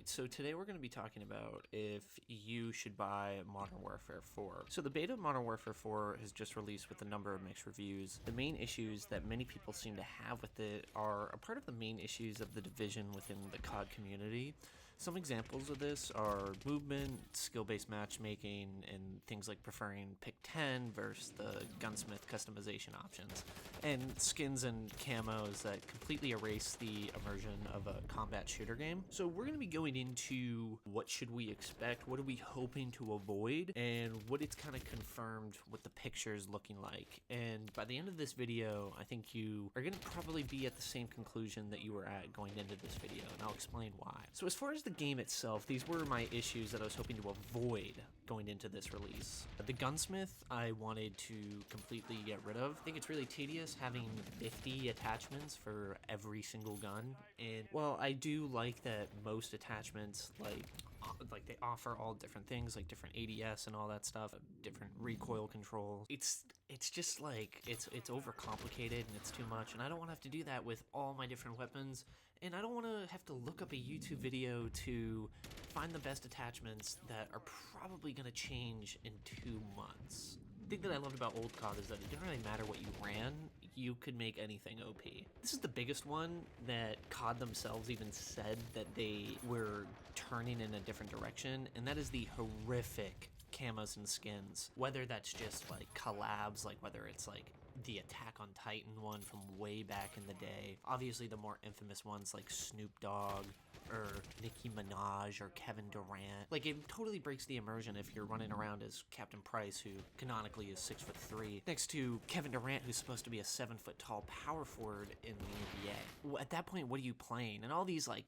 Alright, so today we're going to be talking about if you should buy Modern Warfare 4. So the beta of Modern Warfare 4 has just released with a number of mixed reviews. The main issues that many people seem to have with it are a part of the main issues of the division within the COD community. Some examples of this are movement, skill-based matchmaking, and things like preferring pick 10 versus the gunsmith customization options, and skins and camos that completely erase the immersion of a combat shooter game. So we're going to be going into what should we expect, what are we hoping to avoid, and what it's kind of confirmed what the picture's looking like. And by the end of this video, I think you are going to probably be at the same conclusion that you were at going into this video, and I'll explain why. So as far as the game itself, these were my issues that I was hoping to avoid going into this release. The gunsmith I wanted to completely get rid of. I think it's really tedious having 50 attachments for every single gun, and while I do like that most attachments like they offer all different things like different ADS and all that stuff, different recoil control, it's just like it's overcomplicated and it's too much, and I don't want to have to do that with all my different weapons, and I don't want to have to look up a YouTube video to find the best attachments that are probably going to change in 2 months. The thing that I loved about old COD is that it didn't really matter what you ran, you could make anything OP. This is the biggest one that COD themselves even said that they were turning in a different direction, and that is the horrific camos and skins. Whether that's just like collabs, like whether it's like the Attack on Titan one from way back in the day, obviously the more infamous ones like Snoop Dogg or Nicki Minaj or Kevin Durant. Like, it totally breaks the immersion if you're running around as Captain Price, who canonically is 6'3", next to Kevin Durant, who's supposed to be a 7-foot tall power forward in the NBA. At that point, what are you playing? And all these like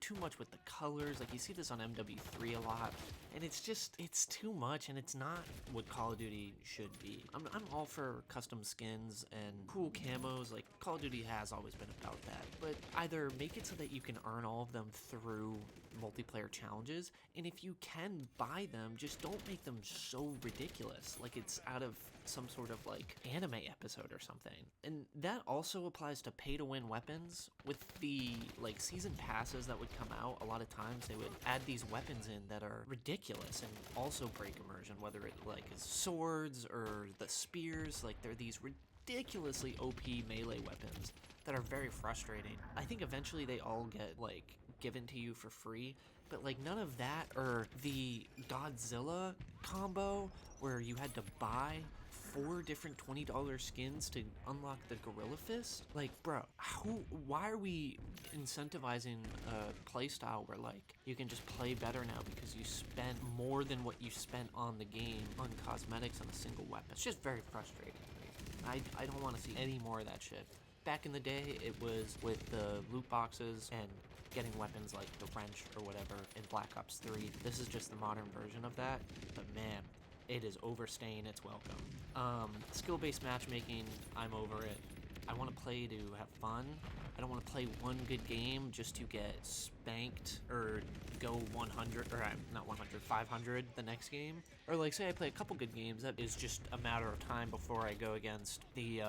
too much with the colors, like you see this on Mw4 a lot, and it's too much, and it's not what Call of Duty should be. I'm all for custom skins and cool camos, like Call of Duty has always been about that, but either make it so that you can earn all of them through multiplayer challenges, and if you can buy them, just don't make them so ridiculous like it's out of some sort of like anime episode or something. And that also applies to pay to win weapons. With the like season passes that would come out, a lot of times they would add these weapons in that are ridiculous and also break immersion, whether it like is swords or the spears. Like, they're these ridiculously OP melee weapons that are very frustrating. I think eventually they all get like given to you for free, but like none of that, or the Godzilla combo where you had to buy 4 different $20 skins to unlock the Gorilla Fist. Like, bro, why are we incentivizing a playstyle where like you can just play better now because you spent more than what you spent on the game on cosmetics on a single weapon? It's just very frustrating. I don't want to see any more of that shit. Back in the day, it was with the loot boxes and getting weapons like the wrench or whatever in Black Ops 3. This is just the modern version of that, but man, it is overstaying its welcome. Skill-based matchmaking, I'm over it. I want to play to have fun. I don't want to play one good game just to get spanked or go 100, or not 100, 500 the next game. Or like, say I play a couple good games, that is just a matter of time before I go against the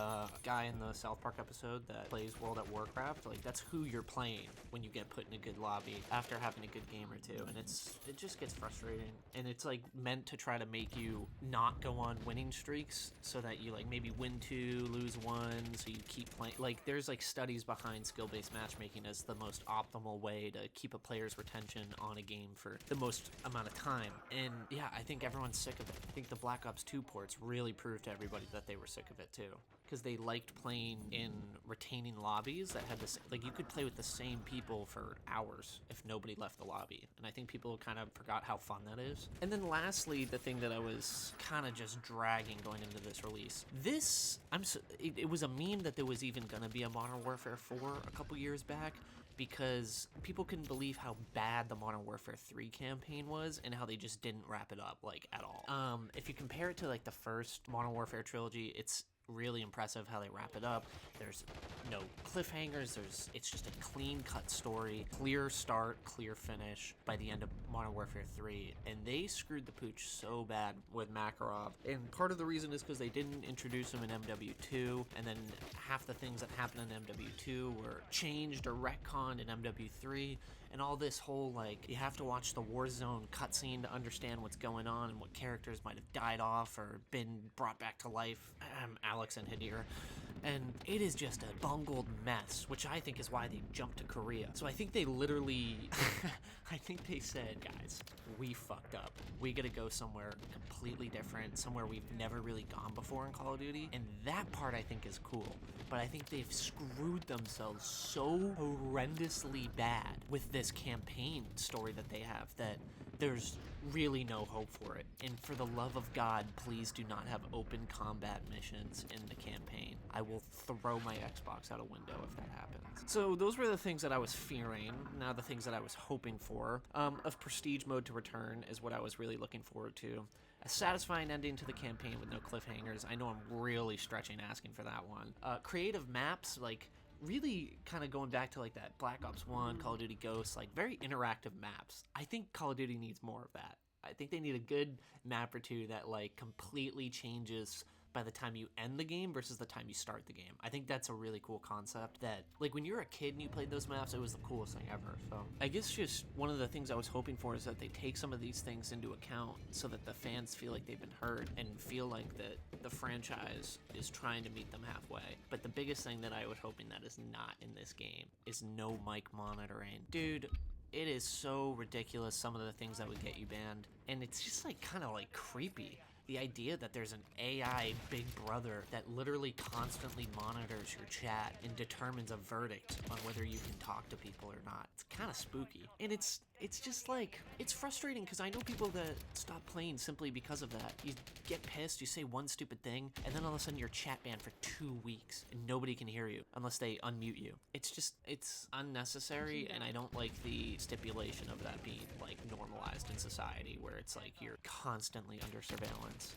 guy in the South Park episode that plays World at Warcraft. Like, that's who you're playing when you get put in a good lobby after having a good game or two, and it just gets frustrating. And it's like meant to try to make you not go on winning streaks so that you like maybe win 2, lose 1, so you keep playing. Like, there's like studies behind skill-based matchmaking as the most optimal way to keep a player's retention on a game for the most amount of time. And yeah, I think everyone's sick of it. I think the Black Ops 2 ports really proved to everybody that they were sick of it too, because they liked playing in retaining lobbies that had this, like, you could play with the same people for hours if nobody left the lobby, and I think people kind of forgot how fun that is. And then lastly, the thing that I was kind of just dragging going into this release, it was a meme that there was even gonna be a Modern Warfare 4 a couple years back, because people couldn't believe how bad the Modern Warfare 3 campaign was and how they just didn't wrap it up like at all. If you compare it to like the first Modern Warfare trilogy, it's really impressive how they wrap it up. There's no cliffhangers. It's just a clean-cut story, clear start, clear finish by the end of Modern Warfare 3, and they screwed the pooch so bad with Makarov, and part of the reason is because they didn't introduce him in MW2, and then half the things that happened in MW2 were changed or retconned in MW3, and all this whole, like, you have to watch the Warzone cutscene to understand what's going on and what characters might have died off or been brought back to life. Alex and Hadir. And it is just a bungled mess, which I think is why they jumped to Korea. So I think they literally, I think they said, guys, we fucked up. We gotta go somewhere completely different, somewhere we've never really gone before in Call of Duty. And that part I think is cool. But I think they've screwed themselves so horrendously bad with this campaign story that they have that there's really no hope for it. And for the love of God, please do not have open combat missions in the campaign. I will throw my Xbox out a window if that happens. So those were the things that I was fearing. Now the things that I was hoping for. A prestige mode to return is what I was really looking forward to. A satisfying ending to the campaign with no cliffhangers. I know I'm really stretching asking for that one. Creative maps, like, really kind of going back to like that Black Ops 1, Call of Duty Ghosts, like very interactive maps. I think Call of Duty needs more of that. I think they need a good map or two that like completely changes by the time you end the game versus the time you start the game. I think that's a really cool concept that, like, when you were a kid and you played those maps, it was the coolest thing ever. So I guess just one of the things I was hoping for is that they take some of these things into account so that the fans feel like they've been heard and feel like that the franchise is trying to meet them halfway. But the biggest thing that I was hoping that is not in this game is no mic monitoring. Dude, it is so ridiculous, some of the things that would get you banned, and it's just like kind of like creepy. The idea that there's an AI big brother that literally constantly monitors your chat and determines a verdict on whether you can talk to people or not. It's kind of spooky. And it's just like, it's frustrating because I know people that stop playing simply because of that. You get pissed, you say one stupid thing, and then all of a sudden you're chat banned for 2 weeks and nobody can hear you unless they unmute you. It's unnecessary, and I don't like the stipulation of that being like normalized in society where it's like you're constantly under surveillance.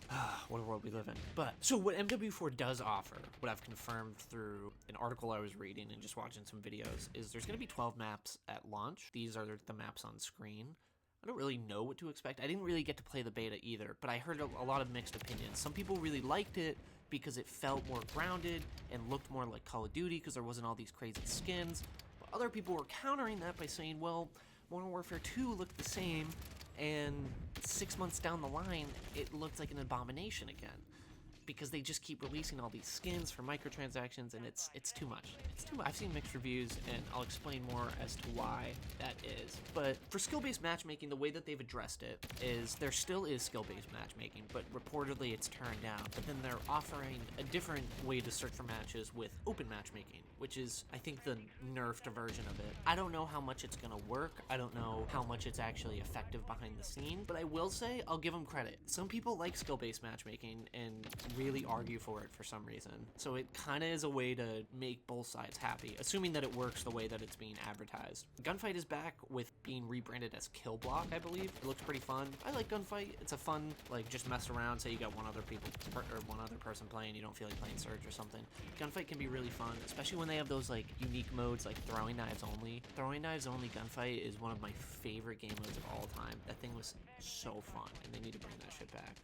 What a world we live in. But so what Mw4 does offer, what I've confirmed through an article I was reading and just watching some videos, is there's going to be 12 maps at launch. These are the maps on screen. I don't really know what to expect. I didn't really get to play the beta either, but I heard a lot of mixed opinions. Some people really liked it because it felt more grounded and looked more like Call of Duty because there wasn't all these crazy skins. But other people were countering that by saying, well, Modern Warfare 2 looked the same, and 6 months down the line, it looked like an abomination again. Because they just keep releasing all these skins for microtransactions, and it's too much. It's too much. I've seen mixed reviews, and I'll explain more as to why that is. But for skill-based matchmaking, the way that they've addressed it is there still is skill-based matchmaking, but reportedly it's turned down. But then they're offering a different way to search for matches with open matchmaking, which is, I think, the nerfed version of it. I don't know how much it's gonna work. I don't know how much it's actually effective behind the scenes, but I will say, I'll give them credit. Some people like skill-based matchmaking and really argue for it for some reason. So it kind of is a way to make both sides happy, assuming that it works the way that it's being advertised. Gunfight is back with being rebranded as Kill Block, I believe. It looks pretty fun. I like Gunfight. It's a fun, like, just mess around. Say you got one other person playing, you don't feel like playing Surge or something. Gunfight can be really fun, especially when they have those, like, unique modes like Throwing Knives Only. Throwing Knives Only Gunfight is one of my favorite game modes of all time. That thing was so fun, and they need to bring that shit back.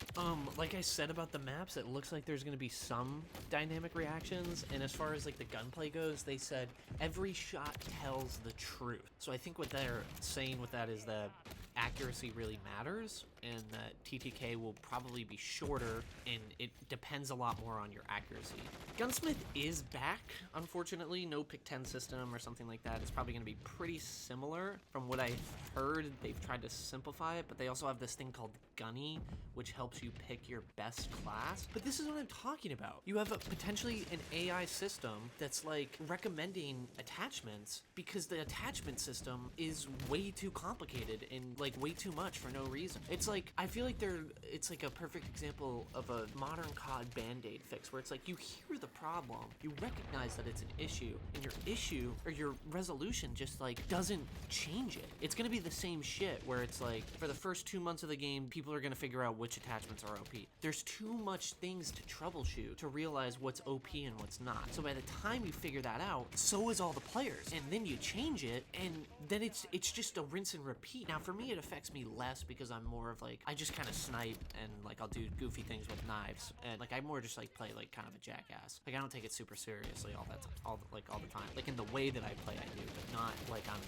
Like I said about the maps, it looks like there's going to be some dynamic reactions, and as far as like the gunplay goes, they said every shot tells the truth. So I think what they're saying with that is that accuracy really matters, and that TTK will probably be shorter, and it depends a lot more on your accuracy. Gunsmith is back, unfortunately. No pick 10 system or something like that. It's probably going to be pretty similar. From what I've heard, they've tried to simplify it, but they also have this thing called Gunny, which helps you pick your best class. But this is what I'm talking about. You have potentially an AI system that's like recommending attachments because the attachment system is way too complicated and like way too much for no reason. It's like, I feel like it's like a perfect example of a modern COD Band-Aid fix where it's like you hear the problem, you recognize that it's an issue, and your issue or your resolution just like doesn't change it. It's gonna be the same shit where it's like for the first 2 months of the game, people are gonna figure out which attachments are OP. There's too much things to troubleshoot to realize what's OP and what's not. So by the time you figure that out, so is all the players. And then you change it, and then it's just a rinse and repeat. Now for me, it affects me less because I'm more of like, I just kind of snipe and like I'll do goofy things with knives, and like I more just like play like kind of a jackass. Like I don't take it super seriously all the time. Like in the way that I play, I do, but not like I'm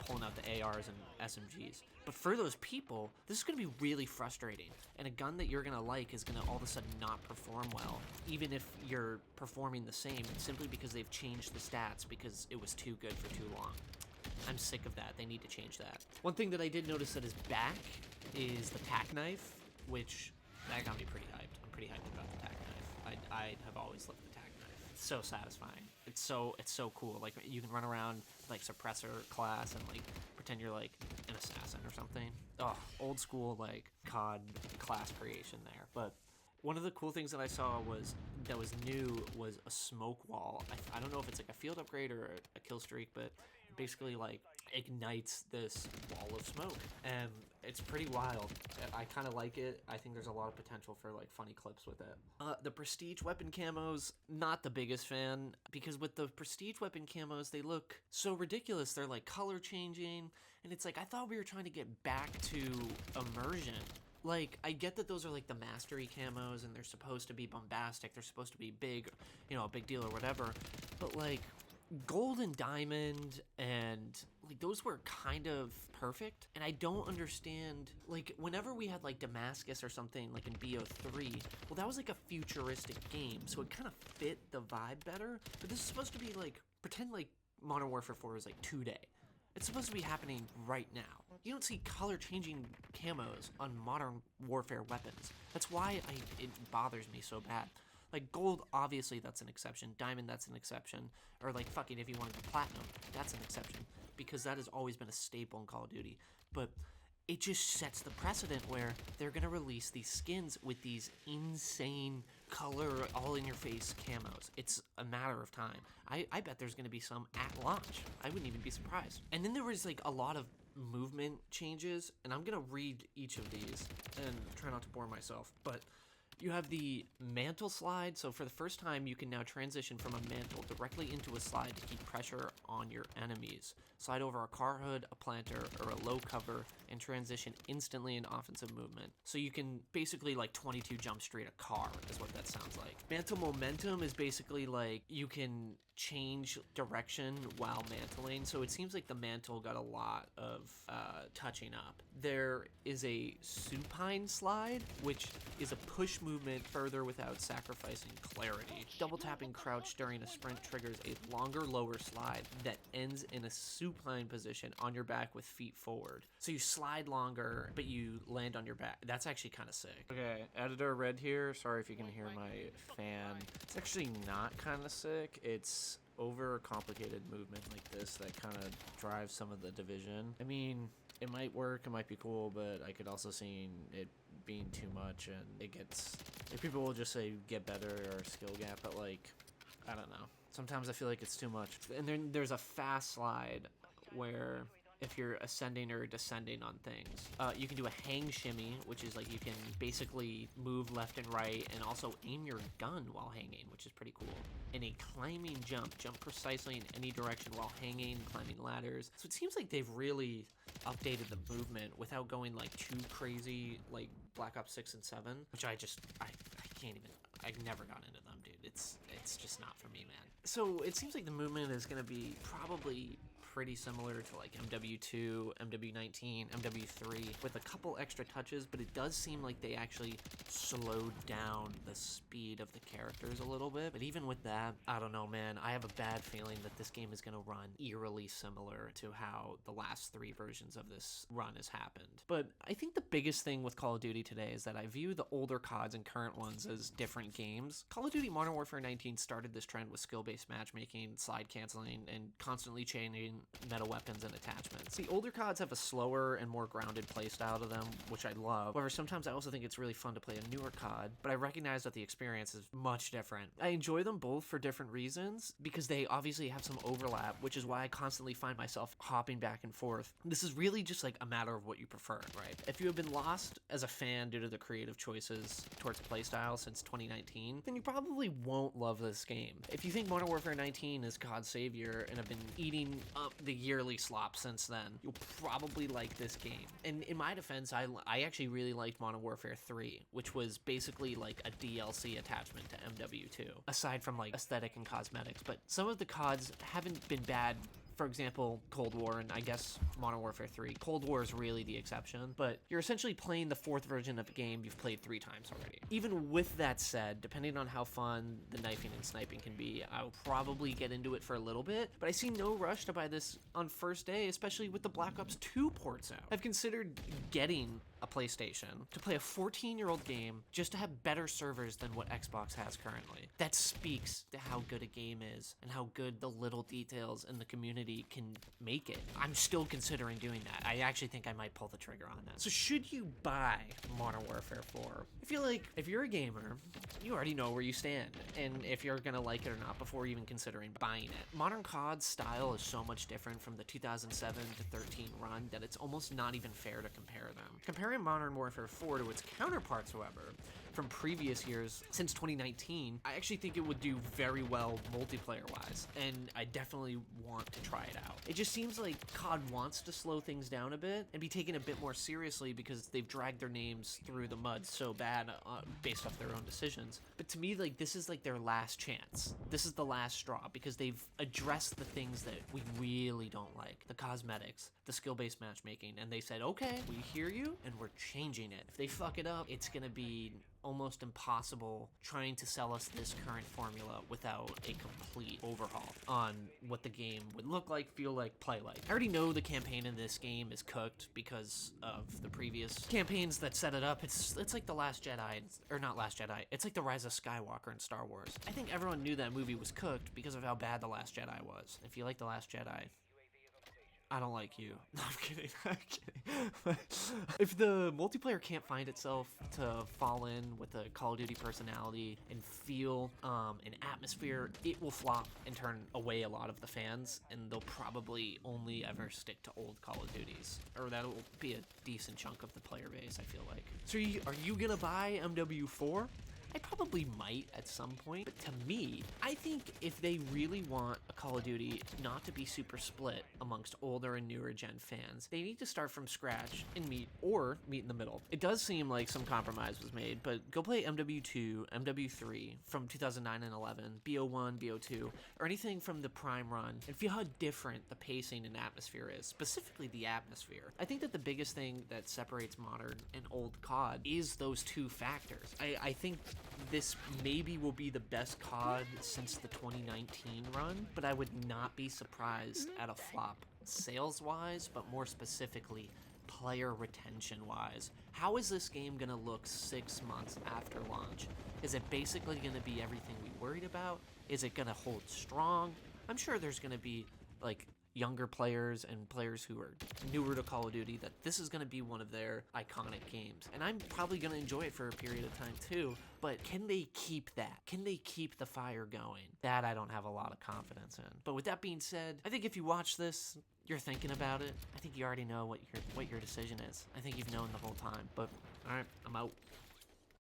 pulling out the ARs and SMGs. But for those people, this is going to be really frustrating. And a gun that you're going to like is going to all of a sudden not perform well, even if you're performing the same, simply because they've changed the stats because it was too good for too long. I'm sick of that. They need to change that. One thing that I did notice that is back is the tack knife, which that got me pretty hyped. I'm pretty hyped about the tack knife. I have always loved the tack knife. It's so satisfying. It's so cool. Like you can run around like suppressor class and like pretend you're like an assassin or something. Oh, old school like COD class creation there. But one of the cool things that I saw that was new was a smoke wall. I don't know if it's like a field upgrade or a kill streak, but basically like ignites this wall of smoke, and it's pretty wild. I kind of like it. I think there's a lot of potential for like funny clips with it. The prestige weapon camos, not the biggest fan, because with the prestige weapon camos, they look so ridiculous. They're like color changing, and it's like I thought we were trying to get back to immersion. Like, I get that those are like the mastery camos and they're supposed to be bombastic, they're supposed to be big, you know, a big deal or whatever, but like gold and diamond and like those were kind of perfect. And I don't understand, like whenever we had like Damascus or something like in BO3, well that was like a futuristic game, so it kind of fit the vibe better. But this is supposed to be like, pretend like Modern Warfare 4 is like today. It's supposed to be happening right now. You don't see color-changing camos on Modern Warfare weapons. That's why it bothers me so bad. Like, gold, obviously that's an exception. Diamond, that's an exception. Or, like, fucking if you wanted to platinum, that's an exception. Because that has always been a staple in Call of Duty. But it just sets the precedent where they're going to release these skins with these insane color, all-in-your-face camos. It's a matter of time. I bet there's going to be some at launch. I wouldn't even be surprised. And then there was, like, a lot of movement changes, and I'm going to read each of these and try not to bore myself, but you have the mantle slide. So for the first time, you can now transition from a mantle directly into a slide to keep pressure on your enemies. Slide over a car hood, a planter, or a low cover, and transition instantly in offensive movement. So you can basically like 22 jump street a car is what that sounds like. Mantle momentum is basically like you can change direction while mantling. So it seems like the mantle got a lot of touching up. There is a supine slide, which is a push movement further without sacrificing clarity. Double tapping crouch during a sprint triggers a longer lower slide that ends in a supine position on your back with feet forward. So you slide longer, but you land on your back. That's actually kind of sick. Okay, editor red here. Sorry if you can hear my fan. It's actually not kind of sick. It's over-complicated movement like this that kind of drives some of the division. I mean, it might work, it might be cool, but I could also see it being too much, and it gets, like, people will just say get better or skill gap, but like, I don't know. Sometimes I feel like it's too much. And then there's a fast slide where if you're ascending or descending on things. You can do a hang shimmy, which is like you can basically move left and right and also aim your gun while hanging, which is pretty cool. And a climbing jump precisely in any direction while hanging, climbing ladders. So it seems like they've really updated the movement without going like too crazy like Black Ops 6 and 7, which I can't even, I've never gotten into them, dude. It's just not for me, man. So it seems like the movement is going to be probably pretty similar to like MW2, MW19, MW3 with a couple extra touches, but it does seem like they actually slowed down the speed of the characters a little bit. But even with that, I don't know, man. I have a bad feeling that this game is going to run eerily similar to how the last 3 versions of this run has happened. But I think the biggest thing with Call of Duty today is that I view the older CODs and current ones as different games. Call of Duty Modern Warfare 19 started this trend with skill-based matchmaking, slide canceling, and constantly changing meta weapons and attachments. The older CODs have a slower and more grounded playstyle to them, which I love. However, sometimes I also think it's really fun to play a newer COD, but I recognize that the experience is much different. I enjoy them both for different reasons, because they obviously have some overlap, which is why I constantly find myself hopping back and forth. This is really just like a matter of what you prefer, right? If you have been lost as a fan due to the creative choices towards playstyle since 2019, then you probably won't love this game. If you think Modern Warfare 19 is COD's savior and have been eating the yearly slop since then, you'll probably like this game. And in my defense, I actually really liked Modern Warfare 3, which was basically like a DLC attachment to MW2, aside from like aesthetic and cosmetics. But some of the CODs haven't been bad. For example, Cold War, and I guess Modern Warfare 3. Cold War is really the exception, but you're essentially playing the 4th version of a game you've played 3 times already. Even with that said, depending on how fun the knifing and sniping can be, I'll probably get into it for a little bit, but I see no rush to buy this on first day, especially with the Black Ops 2 ports out. I've considered getting a PlayStation to play a 14-year-old game just to have better servers than what Xbox has currently. That speaks to how good a game is and how good the little details in the community can make it. I'm still considering doing that. I actually think I might pull the trigger on that. So should you buy Modern Warfare 4? I feel like if you're a gamer, you already know where you stand and if you're gonna like it or not before even considering buying it. Modern COD's style is so much different from the 2007 to 13 run that it's almost not even fair to compare them. Comparing Modern Warfare 4 to its counterparts, however, from previous years since 2019, I actually think it would do very well multiplayer-wise, and I definitely want to try it out. It just seems like COD wants to slow things down a bit and be taken a bit more seriously because they've dragged their names through the mud so bad based off their own decisions. But to me, like, this is like their last chance. This is the last straw because they've addressed the things that we really don't like. The cosmetics, the skill-based matchmaking, and they said, okay, we hear you and we're changing it. If they fuck it up, it's gonna be almost impossible trying to sell us this current formula without a complete overhaul on what the game would look like, feel like, play like. I already know the campaign in this game is cooked because of the previous campaigns that set it up. It's like The Last Jedi, or not Last Jedi, it's like The Rise of Skywalker in Star Wars. I think everyone knew that movie was cooked because of how bad The Last Jedi was. If you like The Last Jedi, I don't like you. No, I'm kidding. I'm kidding. If the multiplayer can't find itself to fall in with a Call of Duty personality and feel an atmosphere, it will flop and turn away a lot of the fans, and they'll probably only ever stick to old Call of Duties. Or that'll be a decent chunk of the player base, I feel like. So are you gonna buy MW4? I probably might at some point, but to me, I think if they really want a Call of Duty not to be super split amongst older and newer gen fans, they need to start from scratch and meet in the middle. It does seem like some compromise was made, but go play MW2, MW3 from 2009 and 11, BO1, BO2, or anything from the Prime run, and feel how different the pacing and atmosphere is, specifically the atmosphere. I think that the biggest thing that separates modern and old COD is those two factors. I think this maybe will be the best COD since the 2019 run, but I would not be surprised at a flop sales-wise, but more specifically player retention-wise. How is this game gonna look 6 months after launch? Is it basically gonna be everything we worried about? Is it gonna hold strong? I'm sure there's gonna be like younger players and players who are newer to Call of Duty that this is going to be one of their iconic games, and I'm probably going to enjoy it for a period of time too, but can they keep that? Can they keep the fire going? That I don't have a lot of confidence in. But with that being said, I think if you watch this, you're thinking about it. I think you already know what your decision is. I think you've known the whole time. But all right, I'm out.